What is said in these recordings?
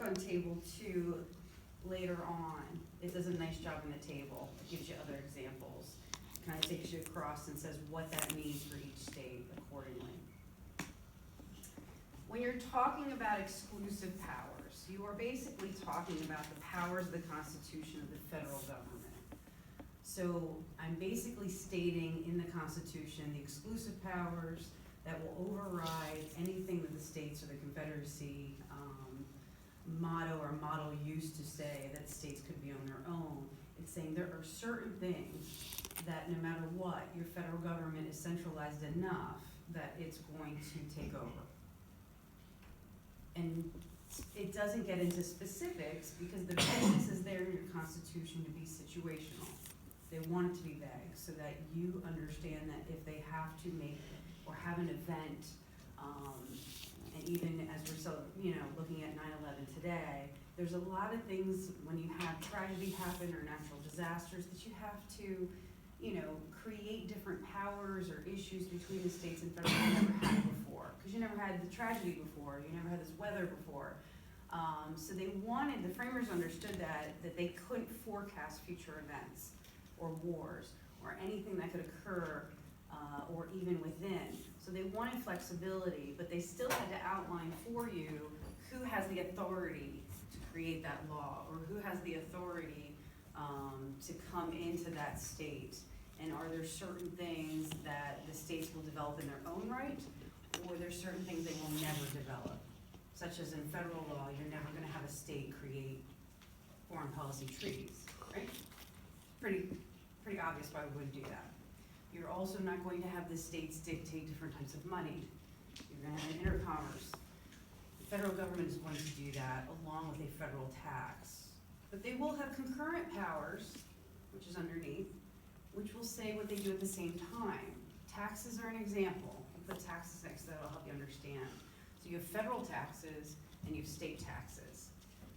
on table 2 later on, it does a nice job in the table. It gives you other examples. It kind of takes you across and says what that means for each state accordingly. When you're talking about exclusive powers, you are basically talking about the powers of the Constitution of the federal government. So I'm basically stating in the Constitution the exclusive powers that will override anything that the states or the Confederacy motto or model used to say that states could be on their own. It's saying there are certain things that no matter what, your federal government is centralized enough that it's going to take over. And it doesn't get into specifics because the vagueness is there in your Constitution to be situational. They want it to be vague so that you understand that if they have to make or have an event, and even as we're so, looking at 9/11 today, there's a lot of things when you have tragedy happen or natural disasters that you have to, create different powers or issues between the states and federal you never had before. Because you never had the tragedy before, you never had this weather before. So the framers understood that they couldn't forecast future events or wars or anything that could occur or even within. So they wanted flexibility, but they still had to outline for you who has the authority to create that law or who has the authority to come into that state. And are there certain things that the states will develop in their own right, or there's certain things they will never develop? Such as in federal law, you're never gonna have a state create foreign policy treaties, right? Pretty obvious why we wouldn't do that. You're also not going to have the states dictate different types of money. You're gonna have an intercommerce. The federal government is going to do that along with a federal tax. But they will have concurrent powers, which is underneath, which will say what they do at the same time. Taxes are an example. I'll put taxes next so that'll help you understand. So you have federal taxes and you have state taxes.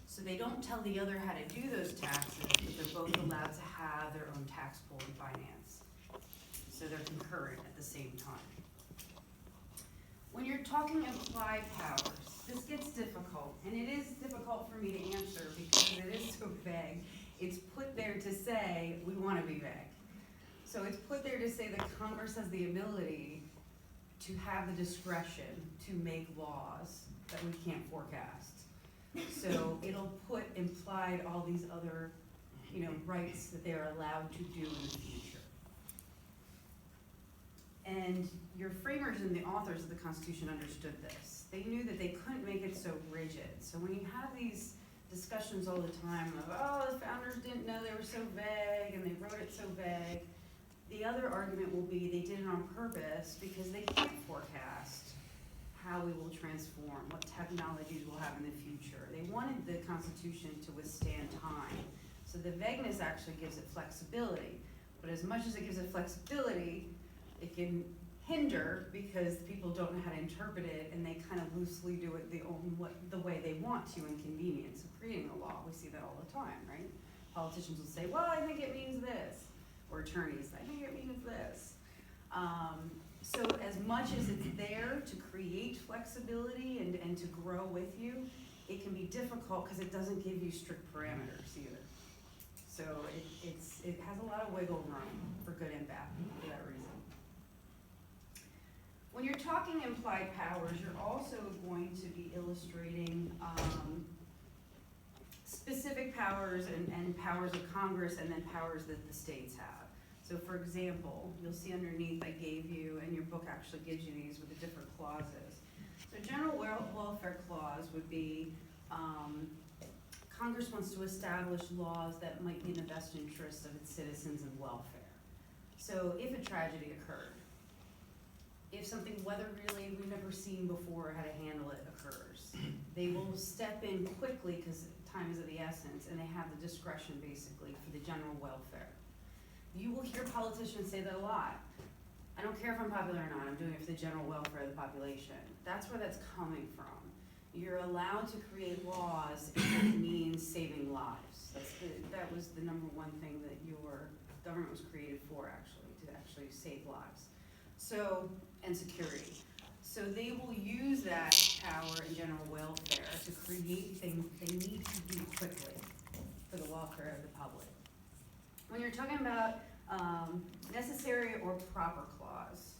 So they don't tell the other how to do those taxes, but they're both allowed to have their own tax pool and finance. So they're concurrent at the same time. When you're talking applied powers, this gets difficult, and it is difficult for me to answer because it is so vague. It's put there to say, we want to be vague. So it's put there to say that Congress has the ability to have the discretion to make laws that we can't forecast. So it'll put implied all these other, rights that they're allowed to do in the future. And your framers and the authors of the Constitution understood this. They knew that they couldn't make it so rigid. So when you have these discussions all the time of, the founders didn't know they were so vague and they wrote it so vague, the other argument will be they did it on purpose because they can't forecast how we will transform, what technologies we'll have in the future. They wanted the Constitution to withstand time. So the vagueness actually gives it flexibility. But as much as it gives it flexibility, it can hinder because people don't know how to interpret it and they kind of loosely do it the way they want to in convenience of creating a law. We see that all the time, right? Politicians will say, well, I think it means this. Or attorneys, I think it means this. So as much as it's there to create flexibility and to grow with you, it can be difficult because it doesn't give you strict parameters either. So it has a lot of wiggle room for good and bad for that reason. When you're talking implied powers, you're also going to be illustrating specific powers and powers of Congress and then powers that the states have. So for example, you'll see underneath I gave you, and your book actually gives you these with the different clauses. So general welfare clause would be Congress wants to establish laws that might be in the best interest of its citizens and welfare. So if a tragedy occurred, if something weather-related we've never seen before, how to handle it occurs, they will step in quickly because time is of the essence, and they have the discretion basically for the general welfare. You will hear politicians say that a lot. I don't care if I'm popular or not, I'm doing it for the general welfare of the population. That's where that's coming from. You're allowed to create laws if it means saving lives. That was the number one thing that your government was created for, actually, to actually save lives. So, and security. So they will use that power in general welfare to create things they need to do quickly for the welfare of the public. When you're talking about necessary or proper clause,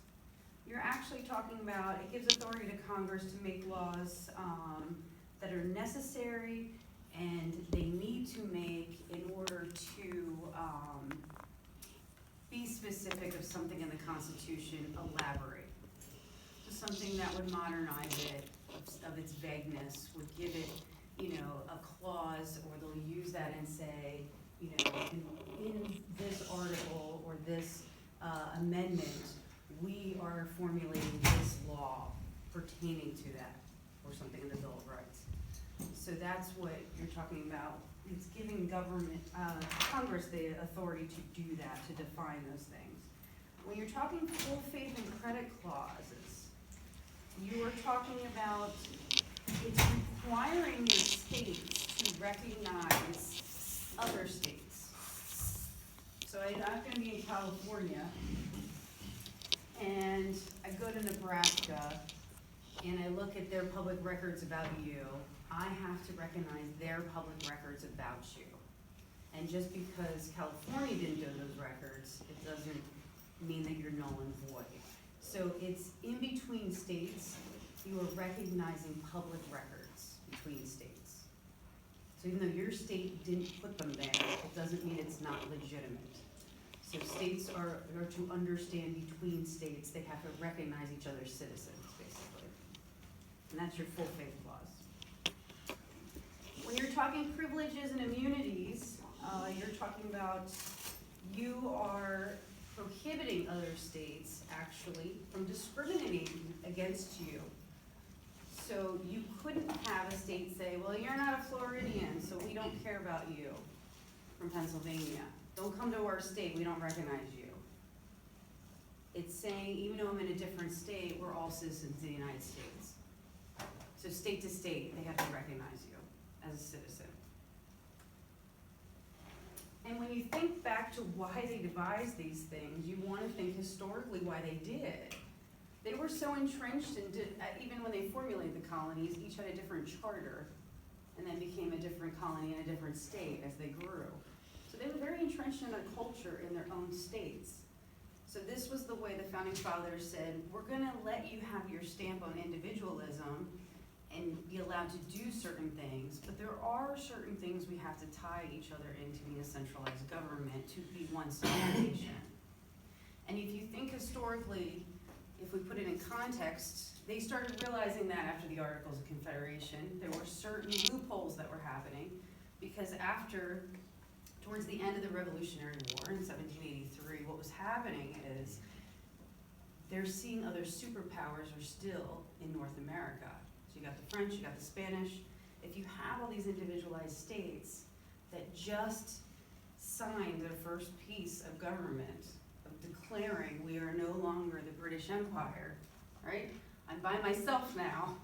you're actually talking about, it gives authority to Congress to make laws that are necessary and they need to make in order to be specific of something in the Constitution, elaborate. So something that would modernize it, of its vagueness, would give it, a clause, or they'll use that and say, in this article or this amendment, we are formulating this law pertaining to that, or something in the Bill of Rights. So that's what you're talking about. It's giving government, Congress the authority to do that, to define those things. When you're talking full faith and credit clauses, you are talking about, it's requiring your states to recognize other states. So I'm gonna be in California, and I go to Nebraska, and I look at their public records about you. I have to recognize their public records about you. And just because California didn't do those records, it doesn't mean that you're null and void. So it's in between states, you are recognizing public records between states. So even though your state didn't put them there, it doesn't mean it's not legitimate. So states are to understand between states, they have to recognize each other's citizens, basically. And that's your full faith clause. When you're talking privileges and immunities, you're talking about, you are prohibiting other states, actually, from discriminating against you. So you couldn't have a state say, well, you're not a Floridian, so we don't care about you from Pennsylvania. Don't come to our state, we don't recognize you. It's saying, even though I'm in a different state, we're all citizens of the United States. So state to state, they have to recognize you as a citizen. And when you think back to why they devised these things, you want to think historically why they did. They were so entrenched in, even when they formulated the colonies, each had a different charter, and then became a different colony in a different state as they grew. So they were very entrenched in a culture in their own states. So this was the way the Founding Fathers said, we're gonna let you have your stamp on individualism and be allowed to do certain things, but there are certain things we have to tie each other into being a centralized government to be one solid nation. And if you think historically, if we put it in context, they started realizing that after the Articles of Confederation, there were certain loopholes that were happening, because towards the end of the Revolutionary War in 1783, what was happening is they're seeing other superpowers are still in North America. So you got the French, you got the Spanish. If you have all these individualized states that just signed their first piece of government, of declaring we are no longer the British Empire, right? I'm by myself now,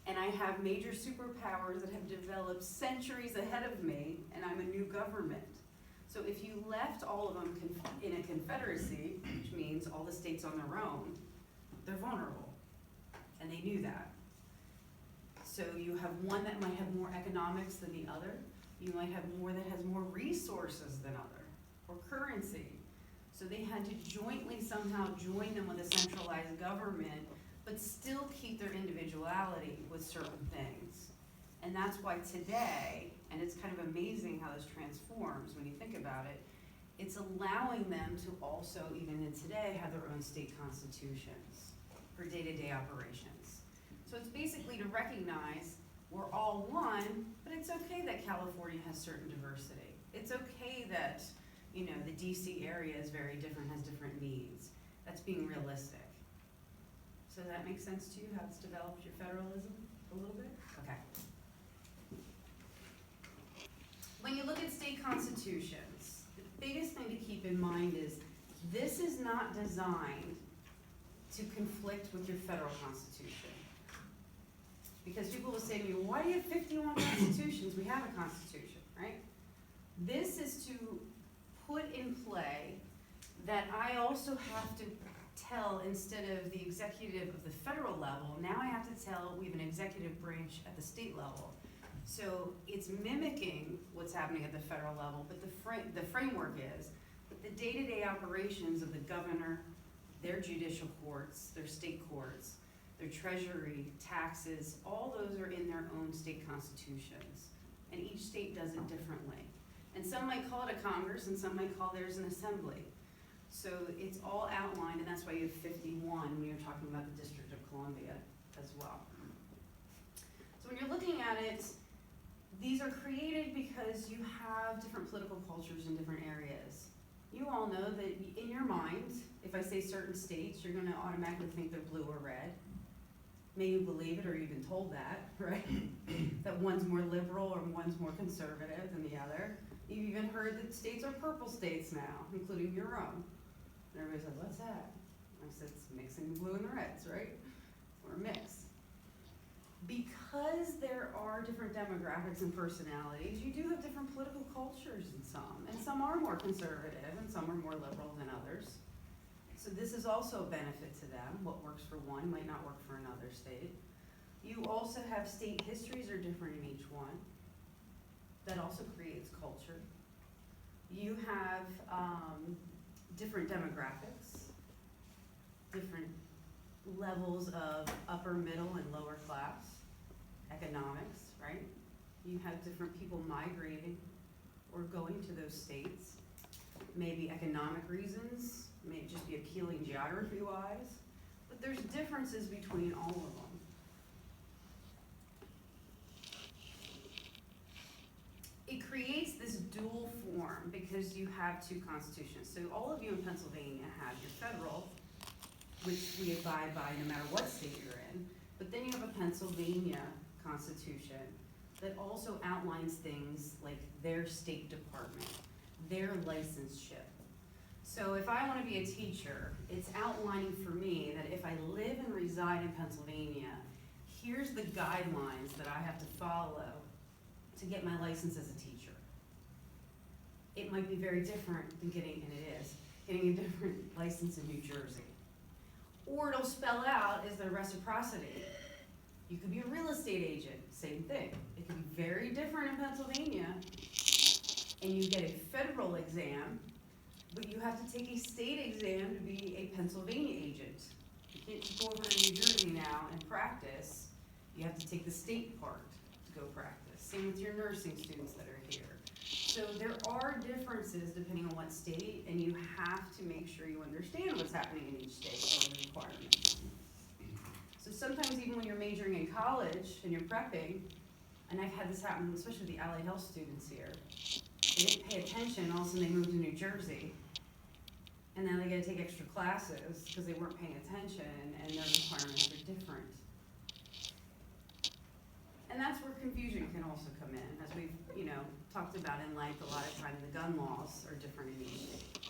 and I have major superpowers that have developed centuries ahead of me, and I'm a new government. So if you left all of them in a confederacy, which means all the states on their own, they're vulnerable, and they knew that. So you have one that might have more economics than the other. You might have more that has more resources than other, or currency. So they had to jointly somehow join them with a centralized government, but still keep their individuality with certain things. And that's why today, and it's kind of amazing how this transforms when you think about it, it's allowing them to also, even in today, have their own state constitutions for day-to-day operations. So it's basically to recognize we're all one, but it's okay that California has certain diversity. It's okay that, the DC area is very different, has different needs. That's being realistic. So that makes sense to you, how it's developed your federalism a little bit? Okay. When you look at state constitutions, the biggest thing to keep in mind is this is not designed to conflict with your federal constitution. Because people will say to me, why do you have 51 constitutions? We have a constitution, right? This is to put in play that I also have to tell, instead of the executive of the federal level, now I have to tell, we have an executive branch at the state level. So it's mimicking what's happening at the federal level, but the framework is that the day-to-day operations of the governor, their judicial courts, their state courts, their treasury, taxes, all those are in their own state constitutions. And each state does it differently. And some might call it a Congress, and some might call theirs an assembly. So it's all outlined, and that's why you have 51 when you're talking about the District of Columbia as well. So when you're looking at it, these are created because you have different political cultures in different areas. You all know that in your mind, if I say certain states, you're gonna automatically think they're blue or red. Maybe you believe it or you've been told that, right? That one's more liberal or one's more conservative than the other. You've even heard that states are purple states now, including your own. And everybody's like, what's that? I said, it's mixing the blue and the reds, right? Or a mix. Because there are different demographics and personalities, you do have different political cultures in some, and some are more conservative and some are more liberal than others. So this is also a benefit to them. What works for one might not work for another state. You also have state histories are different in each one. That also creates culture. You have different demographics, different levels of upper, middle, and lower class, economics, right? You have different people migrating or going to those states. Maybe economic reasons, may just be appealing geography-wise, but there's differences between all of them. It creates this dual form because you have two constitutions. So all of you in Pennsylvania have your federal, which we abide by no matter what state you're in, but then you have a Pennsylvania constitution that also outlines things like their state department, their licenseship. So if I want to be a teacher, it's outlining for me that if I live and reside in Pennsylvania, here's the guidelines that I have to follow to get my license as a teacher. It might be very different than getting a different license in New Jersey. Or it'll spell out, is there reciprocity? You could be a real estate agent, same thing. It could be very different in Pennsylvania, and you get a federal exam, but you have to take a state exam to be a Pennsylvania agent. You can't just go over to New Jersey now and practice. You have to take the state part to go practice. Same with your nursing students that are here. So there are differences depending on what state, and you have to make sure you understand what's happening in each state or the requirements. So sometimes even when you're majoring in college and you're prepping, and I've had this happen, especially with the allied health students here, they didn't pay attention, all of a sudden they moved to New Jersey, and now they gotta take extra classes because they weren't paying attention and their requirements are different. And that's where confusion can also come in, as we've, talked about in length. A lot of times the gun laws are different in each state.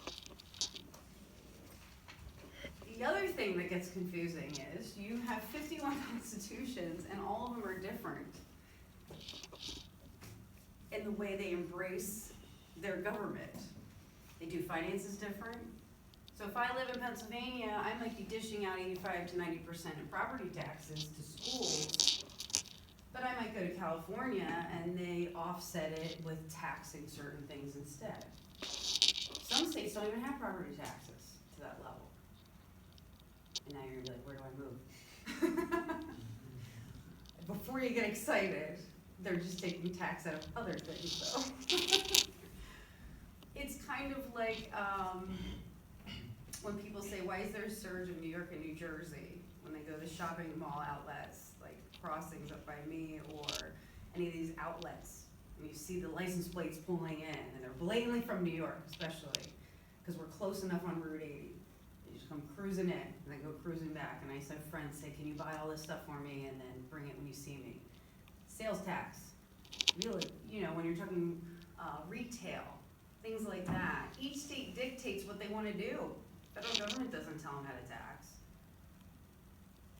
The other thing that gets confusing is you have 51 constitutions and all of them are different in the way they embrace their government. They do finances different. So if I live in Pennsylvania, I might be dishing out 85 to 90% in property taxes to schools. But I might go to California and they offset it with taxing certain things instead. Some states don't even have property taxes to that level. And now you're gonna be like, where do I move? Before you get excited, they're just taking tax out of other things, so. It's kind of like when people say, why is there a surge of New York and New Jersey when they go to shopping mall outlets? Crossings up by me or any of these outlets, and you see the license plates pulling in, and they're blatantly from New York, especially because we're close enough on Route 80. You just come cruising in and then go cruising back, and I used to have friends say, can you buy all this stuff for me and then bring it when you see me. Sales tax, really, when you're talking retail, things like that. Each state dictates what they want to do. Federal government doesn't tell them how to tax.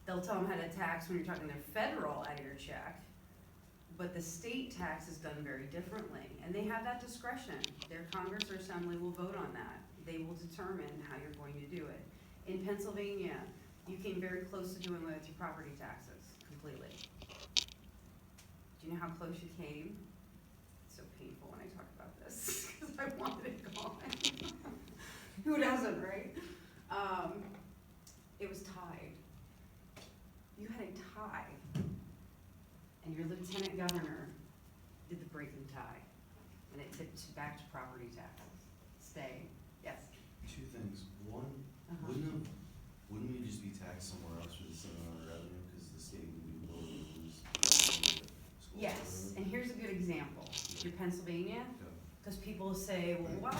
They'll tell them how to tax when you're talking their federal out of your check, but the state tax is done very differently, and they have that discretion. Their Congress or Assembly will vote on that. They will determine how you're going to do it. In Pennsylvania, you came very close to doing away with your property taxes completely. Do you know how close you came? It's so painful when I talk about this, because I wanted it gone. Who doesn't, right? It was tied. You had a tie, and your lieutenant governor did the breaking tie, and it tipped back to property taxes. Stay, yes? Two things. One, Uh-huh. wouldn't we just be taxed somewhere else for the same amount of revenue, because the state would be willing to lose revenue to schools? Yes, and here's a good example. Your Pennsylvania, Okay. because people say, well,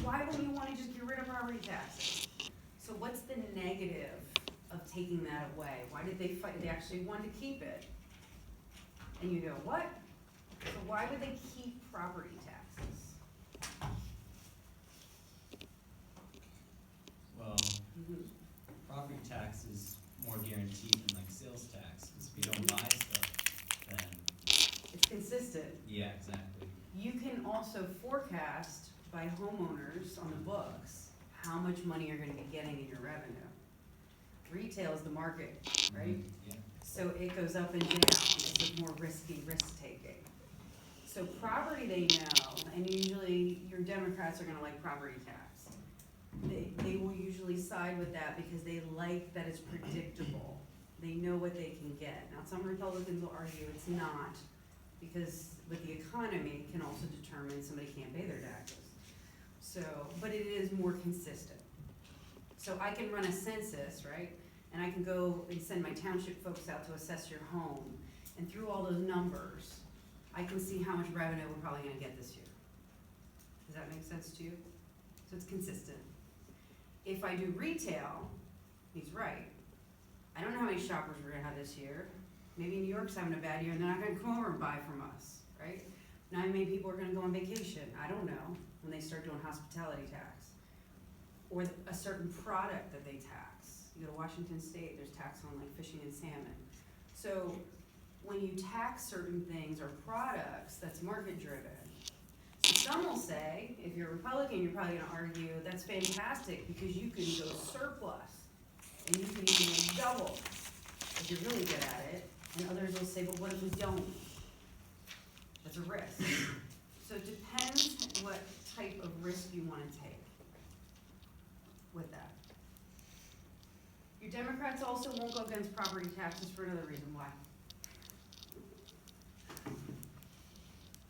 why wouldn't you wanna just get rid of property taxes? So what's the negative of taking that away? Why did they fight? They actually wanted to keep it. And you go, what? So why would they keep property taxes? Well, property tax is more guaranteed than like sales tax, 'cause if you don't buy stuff, then, It's consistent. yeah, exactly. You can also forecast by homeowners on the books how much money you're gonna be getting in your revenue. Retail is the market, right? Yeah. So it goes up and down, it's a more risky risk-taking. So property they know, and usually your Democrats are gonna like property tax. They will usually side with that because they like that it's predictable. They know what they can get. Now, some Republicans will argue it's not, because with the economy, it can also determine somebody can't pay their taxes. So, but it is more consistent. So I can run a census, right? And I can go and send my township folks out to assess your home. And through all those numbers, I can see how much revenue we're probably gonna get this year. Does that make sense to you? So it's consistent. If I do retail, he's right. I don't know how many shoppers we're gonna have this year. Maybe New York's having a bad year and they're not gonna come over and buy from us, right? Not many people are gonna go on vacation, I don't know, when they start doing hospitality tax. Or a certain product that they tax. You go to Washington State, there's tax on like fishing and salmon. So when you tax certain things or products, that's market driven. So some will say, if you're a Republican, you're probably gonna argue, that's fantastic because you can go surplus and you can even make double if you're really good at it. And others will say, but what if we don't? That's a risk. So it depends what type of risk you wanna take with that. Your Democrats also won't go against property taxes for another reason. Why?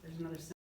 There's another